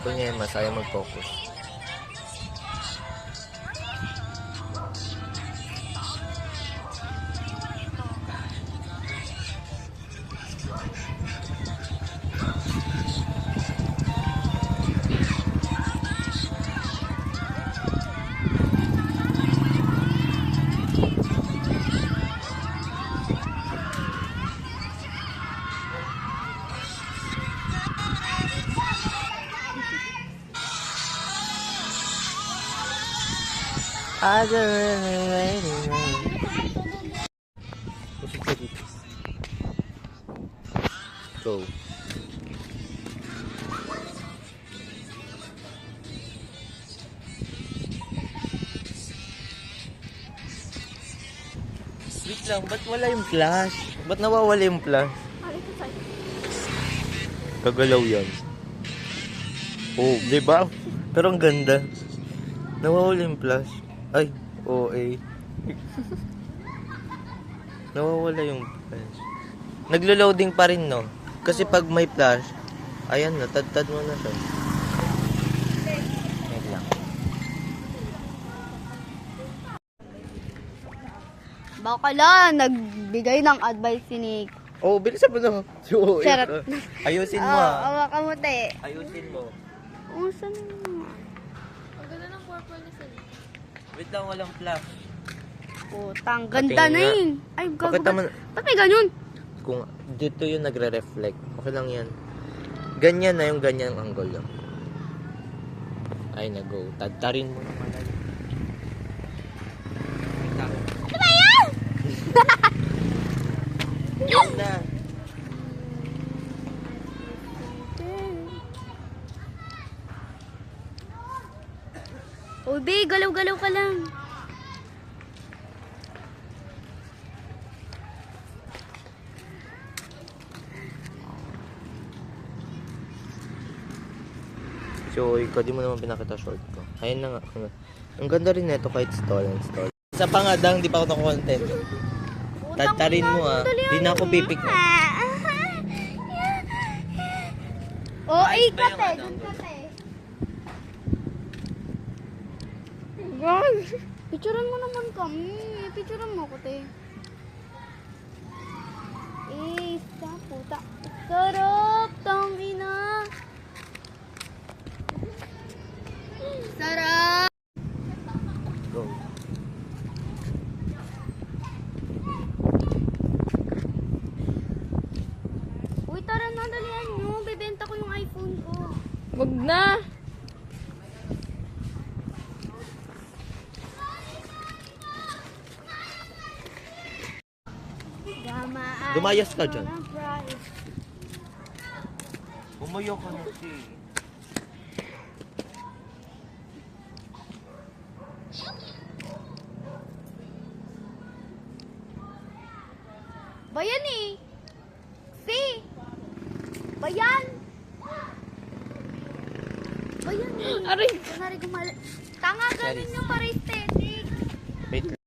Kunya mas ayaw mag-focus. I've been really waiting. Pusok ka dito. Go. Wait lang, ba't wala yung flash? Ba't nawawala yung flash? Gagalaw yan. Oh, di ba? Pero ang ganda. Nawawala yung flash. Ay, OA. Nawawala yung flash. Naglo-loading pa rin, no? Kasi pag may flash, ayan na, tad-tad mo na siya. Wait lang. Baka lang, nagbigay ng advice si Nick. Oh, bilisan mo na. Si OA. Charot. Ayusin mo, ah. Oo, kamuti. Ayusin mo. Oo, saan mo? Ang ganda ng purple na sila. Wait lang, walang flash. Putang, ganda Patingin na nga. yun. Ay, gago. Pakita mo na. Ba't may ganyan? Kung dito yung nagre-reflect, okay lang yan. Ganyan na yung ganyang angle lang. Ay, nag-go. Tadtarin mo naman. Ano ba yan? Yan na. Uy, be, galaw-galaw ka lang. So, ikaw di mo naman pinakita short ko. Ayun na nga. Ang ganda rin nito kahit stall and stall. Sa pangadang, di pa ako na-content. Tadtarin mo, ah. Di na ako pipik na. Oo, ikat eh. Doon ka eh. God. Picturean mo naman kami. Picturean mo ko, te. Sa puta. Sarap, tang ina. Sarap. Go. Uy, tara na, dalihan nyo. Bebenta ko yung iPhone ko. Wag na! Lumayas ka dyan. Bumayo ka na si. Bayan eh. Si. Bayan. Bayan eh. Aray! Kunwari gumala. Tanga, ganun yung para aesthetic. Wait